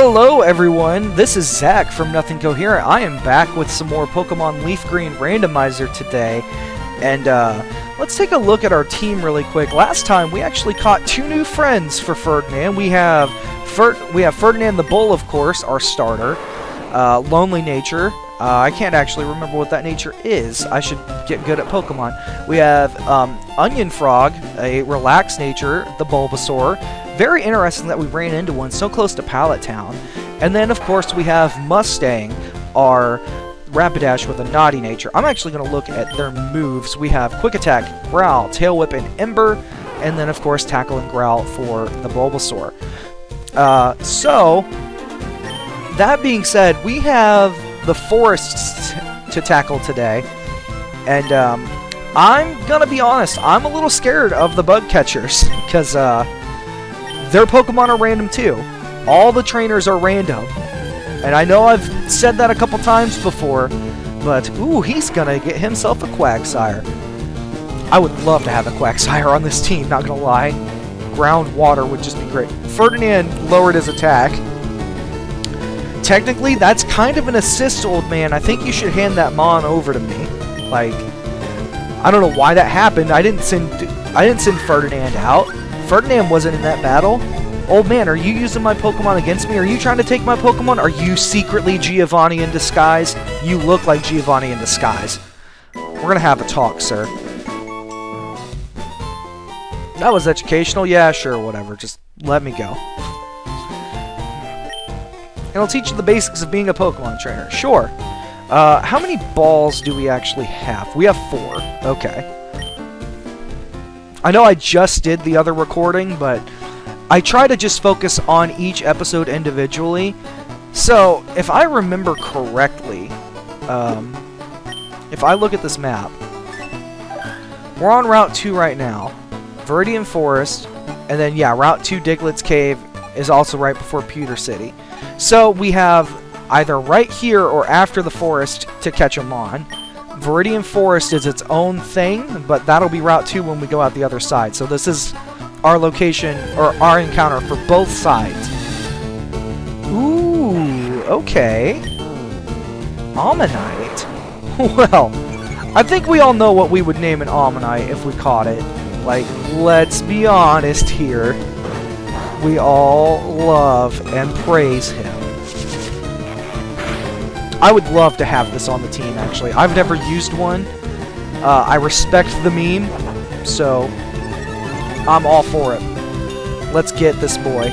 Hello everyone, this is Zach from Nothing Coherent. I am back with some more Pokemon Leaf Green Randomizer today. And let's take a look at our team really quick. Last time we actually caught two new friends for Ferdinand. We have Ferdinand the Bull, of course, our starter. Lonely Nature. I can't actually remember what that nature is. I should get good at Pokemon. We have Onion Frog, a relaxed nature, the Bulbasaur. Very interesting that we ran into one so close to Pallet Town. And then, of course, we have Mustang, our Rapidash with a naughty nature. I'm actually going to look at their moves. We have Quick Attack, Growl, Tail Whip, and Ember. And then, of course, Tackle and Growl for the Bulbasaur. So, that being said, we have the forests to tackle today. And I'm going to be honest, I'm a little scared of the bug catchers. Because their Pokemon are random too. All the trainers are random. And I know I've said that a couple times before, but ooh, he's gonna get himself a Quagsire. I would love to have a Quagsire on this team, not gonna lie. Ground Water would just be great. Ferdinand lowered his attack. Technically, that's kind of an assist, old man. I think you should hand that Mon over to me. Like, I don't know why that happened. I didn't send Ferdinand out. Ferdinand wasn't in that battle. Old man, are you using my Pokemon against me? Are you trying to take my Pokemon? Are you secretly Giovanni in disguise? You look like Giovanni in disguise. We're gonna have a talk, sir. That was educational? Yeah, sure, whatever. Just let me go. And I'll teach you the basics of being a Pokemon trainer. Sure. How many balls do we actually have? We have 4. Okay. I know I just did the other recording, but I try to just focus on each episode individually. So, if I remember correctly, if I look at this map, we're on Route 2 right now. Viridian Forest, and then, yeah, Route 2 Diglett's Cave is also right before Pewter City. So, we have either right here or after the forest to catch them on. Viridian Forest is its own thing, but that'll be Route 2 when we go out the other side. So this is our location, or our encounter for both sides. Ooh, okay. Ammonite. Well, I think we all know what we would name an Ammonite if we caught it. Like, let's be honest here. We all love and praise him. I would love to have this on the team, actually. I've never used one. I respect the meme, so I'm all for it. Let's get this boy.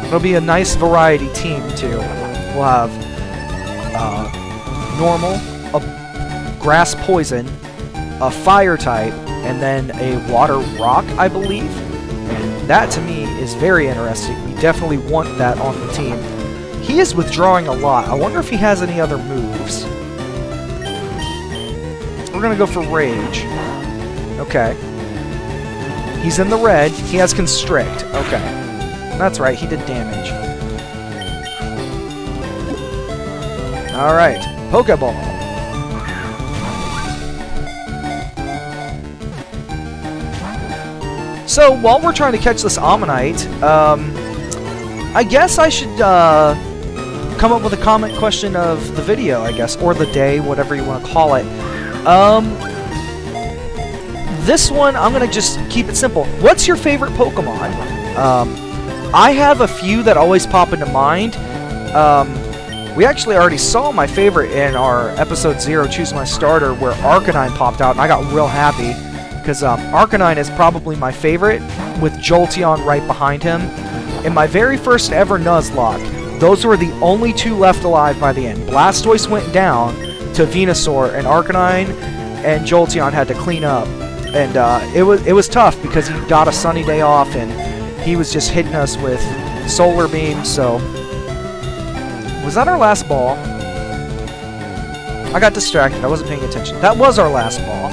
It'll be a nice variety team, too. We'll have normal, a grass poison, a fire type, and then a water rock, I believe. And that, to me, is very interesting. We definitely want that on the team. He is withdrawing a lot. I wonder if he has any other moves. We're going to go for Rage. Okay. He's in the red. He has Constrict. Okay. That's right. He did damage. Alright. Pokeball. So, while we're trying to catch this Ammonite, I guess I should come up with a comment question of the video, I guess, or the day, whatever you want to call it. This one, I'm going to just keep it simple. What's your favorite Pokemon? I have a few that always pop into mind. We actually already saw my favorite in our episode 0, Choose My Starter, where Arcanine popped out, and I got real happy, because Arcanine is probably my favorite, with Jolteon right behind him. In my very first ever Nuzlocke, those were the only 2 left alive by the end. Blastoise went down to Venusaur, and Arcanine and Jolteon had to clean up. And it was tough because he got a sunny day off, and he was just hitting us with Solar Beam, so... Was that our last ball? I got distracted. I wasn't paying attention. That was our last ball.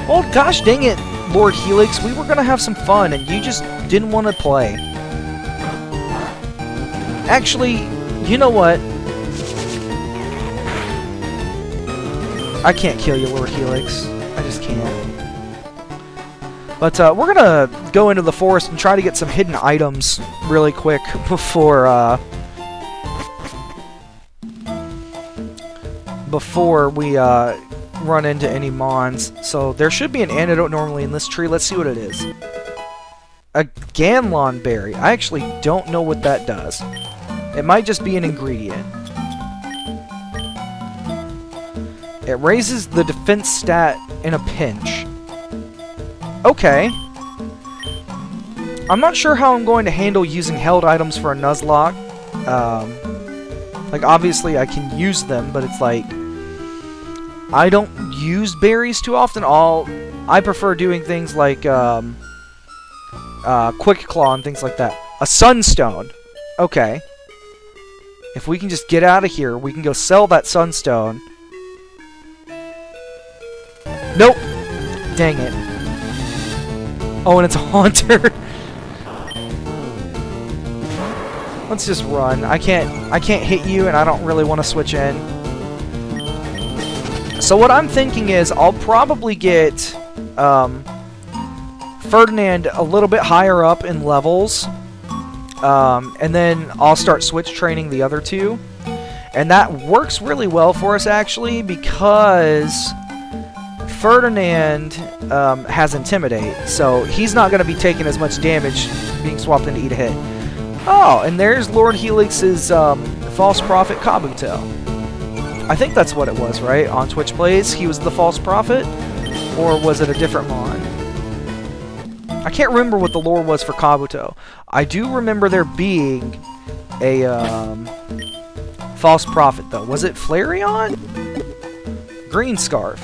Oh, gosh dang it, Lord Helix. We were going to have some fun, and you just didn't want to play. Actually, you know what? I can't kill you, Lord Helix. I just can't. But we're gonna go into the forest and try to get some hidden items really quick before we run into any mons. So there should be an antidote normally in this tree. Let's see what it is. A Ganlon berry. I actually don't know what that does. It might just be an ingredient. It raises the defense stat in a pinch. Okay. I'm not sure how I'm going to handle using held items for a Nuzlocke. Like, obviously I can use them, but it's like, I don't use berries too often. I prefer doing things like Quick Claw and things like that. A Sunstone. Okay. If we can just get out of here, we can go sell that Sunstone. Nope. Dang it. Oh, and it's a Haunter. Let's just run. I can't hit you, and I don't really want to switch in. So what I'm thinking is I'll probably get Ferdinand a little bit higher up in levels, and then I'll start switch training the other two. And that works really well for us, actually, because Ferdinand has Intimidate, so he's not going to be taking as much damage being swapped into Eat a Hit. Oh, and there's Lord Helix's False Prophet Kabuto. I think that's what it was, right? On Twitch Plays, he was the False Prophet? Or was it a different mon? I can't remember what the lore was for Kabuto. I do remember there being a False Prophet, though. Was it Flareon? Green Scarf.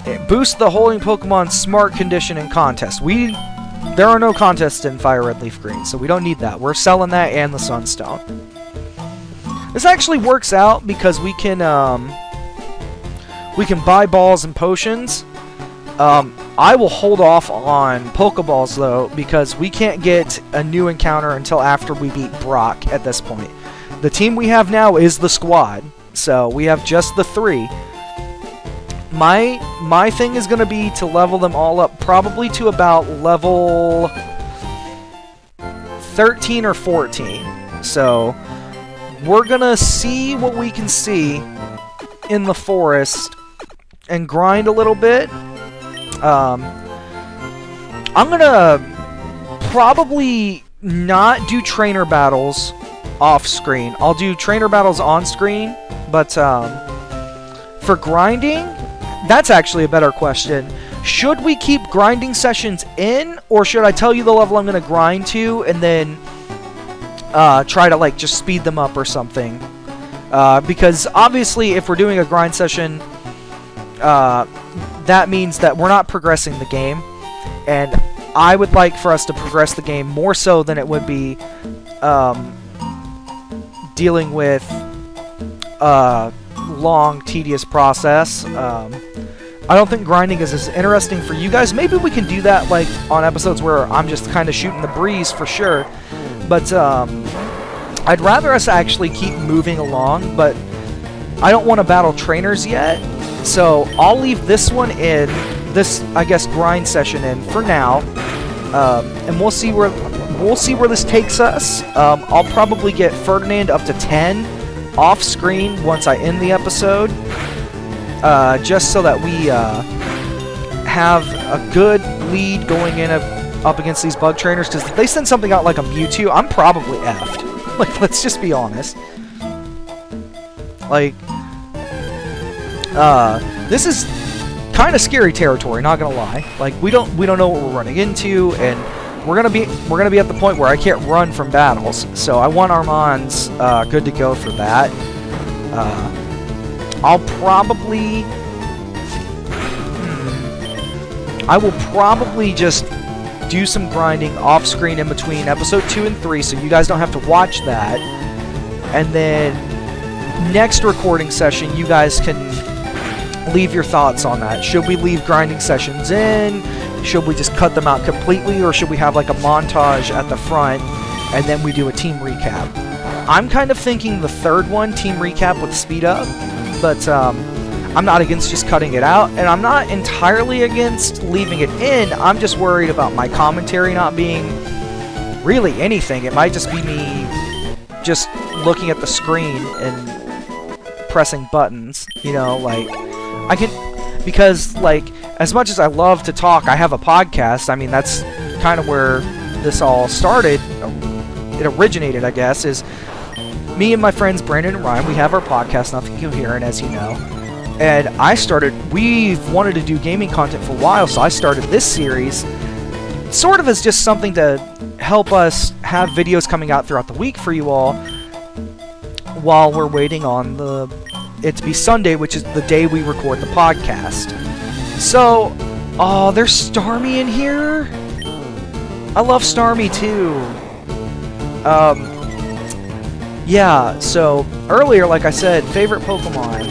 It boosts the holding Pokemon's smart condition in contests. There are no contests in Fire Red Leaf Green, so we don't need that. We're selling that and the Sunstone. This actually works out because we can buy balls and potions. I will hold off on Pokeballs though, because we can't get a new encounter until after we beat Brock at this point. The team we have now is the squad, so we have just the 3. My thing is going to be to level them all up probably to about level 13 or 14. So we're going to see what we can see in the forest and grind a little bit. I'm going to probably not do trainer battles off screen. I'll do trainer battles on screen, but for grinding, that's actually a better question. Should we keep grinding sessions in, or should I tell you the level I'm going to grind to and then try to like just speed them up or something? Because obviously if we're doing a grind session, that means that we're not progressing the game, and I would like for us to progress the game more so than it would be dealing with long, tedious process. I don't think grinding is as interesting for you guys. Maybe we can do that like on episodes where I'm just kind of shooting the breeze for sure. But I'd rather us actually keep moving along, but I don't want to battle trainers yet. So I'll leave this one in, this I guess grind session in for now, and we'll see where this takes us. I'll probably get Ferdinand up to 10 off screen once I end the episode, just so that we have a good lead going in up against these bug trainers. Because if they send something out like a Mewtwo, I'm probably effed. Like, let's just be honest. Like, this is kind of scary territory, not gonna lie. Like, we don't know what we're running into, and we're gonna be at the point where I can't run from battles. So I want our mons good to go for that. I will probably just do some grinding off screen in between episode 2 and 3, so you guys don't have to watch that. And then next recording session, you guys can leave your thoughts on that. Should we leave grinding sessions in? Should we just cut them out completely, or should we have like a montage at the front and then we do a team recap? I'm kind of thinking the third one, team recap with speed up, but I'm not against just cutting it out, and I'm not entirely against leaving it in. I'm just worried about my commentary not being really anything. It might just be me just looking at the screen and pressing buttons, you know, like, I can, because, like, as much as I love to talk, I have a podcast. I mean, that's kind of where this all started. It originated, I guess, is me and my friends Brandon and Ryan. We have our podcast, Nothing Coherent, as you know. And we've wanted to do gaming content for a while, so I started this series sort of as just something to help us have videos coming out throughout the week for you all while we're waiting on it to be Sunday, which is the day we record the podcast. So, oh, there's Starmie in here? I love Starmie too. Yeah, so earlier, like I said, favorite Pokemon.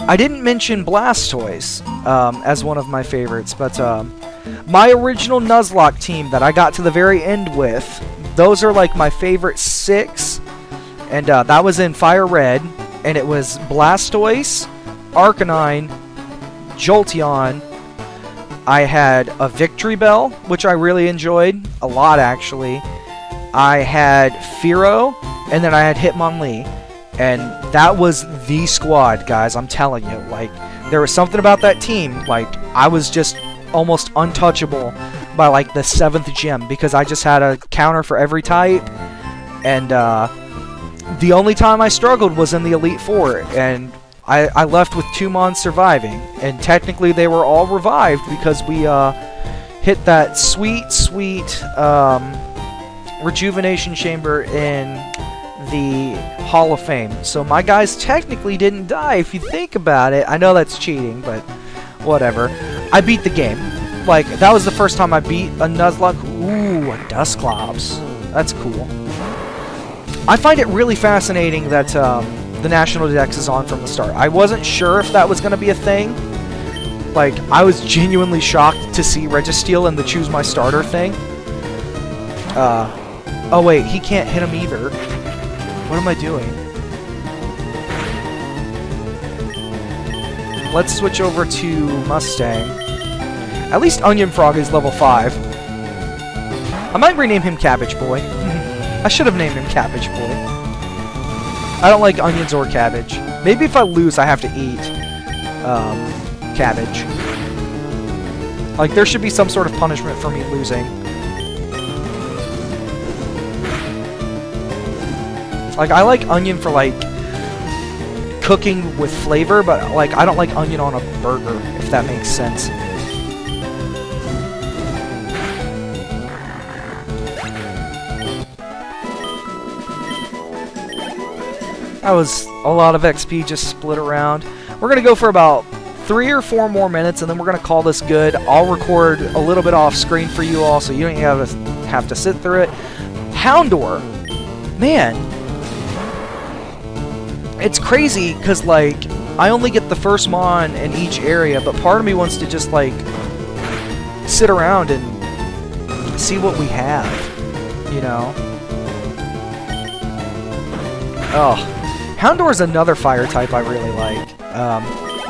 I didn't mention Blastoise as one of my favorites, but my original Nuzlocke team that I got to the very end with, those are like my favorite 6, and that was in Fire Red, and it was Blastoise, Arcanine, Jolteon. I had a Victory Bell, which I really enjoyed a lot, actually. I had Fearow, and then I had Hitmonlee. And that was the squad, guys, I'm telling you. Like, there was something about that team. Like, I was just almost untouchable by, like, the 7th gym, because I just had a counter for every type. And the only time I struggled was in the Elite Four, and I left with 2 Mons surviving. And technically they were all revived because we hit that sweet rejuvenation chamber in the Hall of Fame. So my guys technically didn't die if you think about it. I know that's cheating, but whatever. I beat the game. Like, that was the first time I beat a Nuzlocke. Ooh, a Dusclops. That's cool. I find it really fascinating that the National Dex is on from the start. I wasn't sure if that was going to be a thing. Like, I was genuinely shocked to see Registeel in the Choose My Starter thing. Oh wait, he can't hit him either. What am I doing? Let's switch over to Mustang. At least Onion Frog is level 5. I might rename him Cabbage Boy. I should have named him Cabbage Boy. I don't like onions or cabbage. Maybe if I lose, I have to eat cabbage. Like, there should be some sort of punishment for me losing. Like, I like onion for, like, cooking with flavor, but, like, I don't like onion on a burger, if that makes sense. That was a lot of XP just split around. We're going to go for about 3 or 4 more minutes, and then we're going to call this good. I'll record a little bit off screen for you all, so you don't have to sit through it. Houndour. Man. It's crazy, because, like, I only get the first Mon in each area, but part of me wants to just, like, sit around and see what we have, you know? Oh. Houndour is another fire type I really like.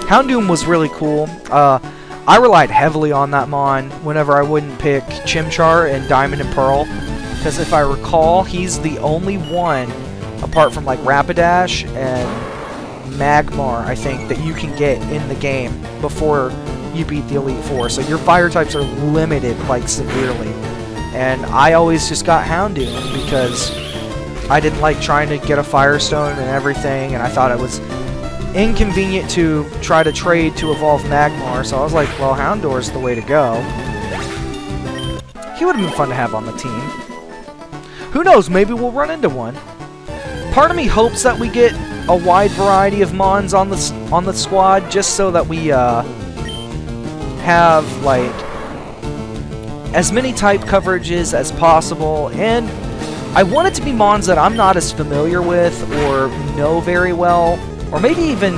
Houndoom was really cool. I relied heavily on that Mon whenever I wouldn't pick Chimchar and Diamond and Pearl, because if I recall, he's the only one, apart from like Rapidash and Magmar, I think, that you can get in the game before you beat the Elite Four. So your fire types are limited, like, severely. And I always just got Houndoom because I didn't like trying to get a Firestone and everything, and I thought it was inconvenient to try to trade to evolve Magmar, so I was like, well, Houndour's the way to go. He would have been fun to have on the team. Who knows, maybe we'll run into one. Part of me hopes that we get a wide variety of Mons on the squad, just so that we have, like, as many type coverages as possible, and I want it to be Mons that I'm not as familiar with or know very well, or maybe even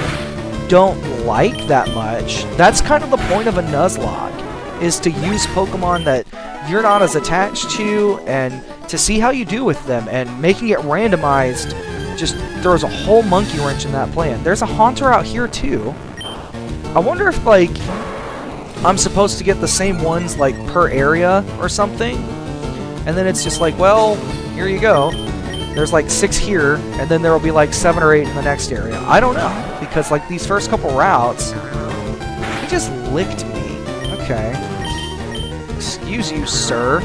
don't like that much. That's kind of the point of a Nuzlocke, is to use Pokemon that you're not as attached to and to see how you do with them, and making it randomized just throws a whole monkey wrench in that plan. There's a Haunter out here too. I wonder if, like, I'm supposed to get the same ones, like, per area or something. And then it's just like, well, here you go. There's like 6 here, and then there will be like 7 or 8 in the next area. I don't know, because like these first couple routes, he just licked me. Okay. Excuse you, sir.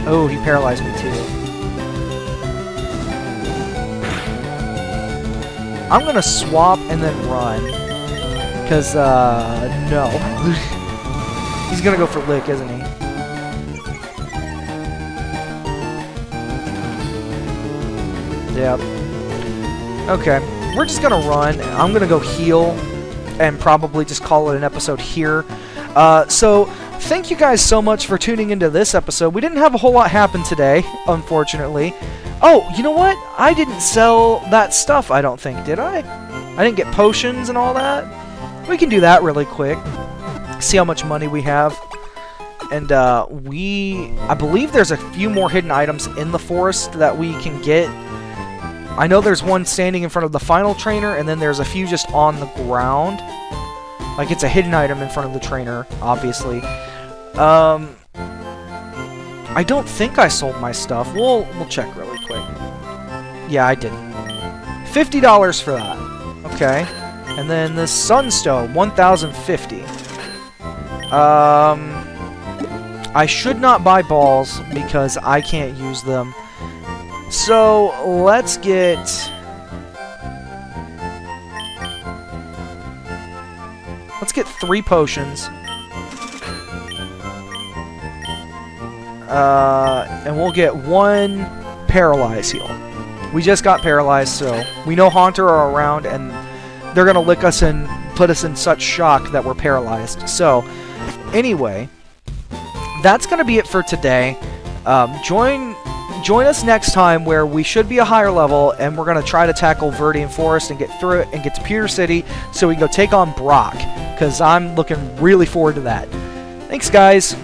Oh, he paralyzed me too. I'm gonna swap and then run. Because, no. He's gonna go for lick, isn't he? Yep. Okay, we're just gonna run. I'm gonna go heal and probably just call it an episode here. So, thank you guys so much for tuning into this episode. We didn't have a whole lot happen today, unfortunately. Oh, you know what? I didn't sell that stuff, I don't think, did I? I didn't get potions and all that. We can do that really quick. See how much money we have. And I believe there's a few more hidden items in the forest that we can get. I know there's one standing in front of the final trainer, and then there's a few just on the ground. Like, it's a hidden item in front of the trainer, obviously. I don't think I sold my stuff. We'll check really quick. Yeah, I didn't. $50 for that. Okay. And then the Sunstone, 1,050. I should not buy balls because I can't use them. So, let's get... Let's get 3 potions. And we'll get 1 Paralyze heal. We just got paralyzed, so we know Haunter are around, and they're going to lick us and put us in such shock that we're paralyzed. So, anyway, that's going to be it for today. Join us next time where we should be a higher level, and we're going to try to tackle Viridian Forest and get through it and get to Pewter City so we can go take on Brock, because I'm looking really forward to that. Thanks, guys.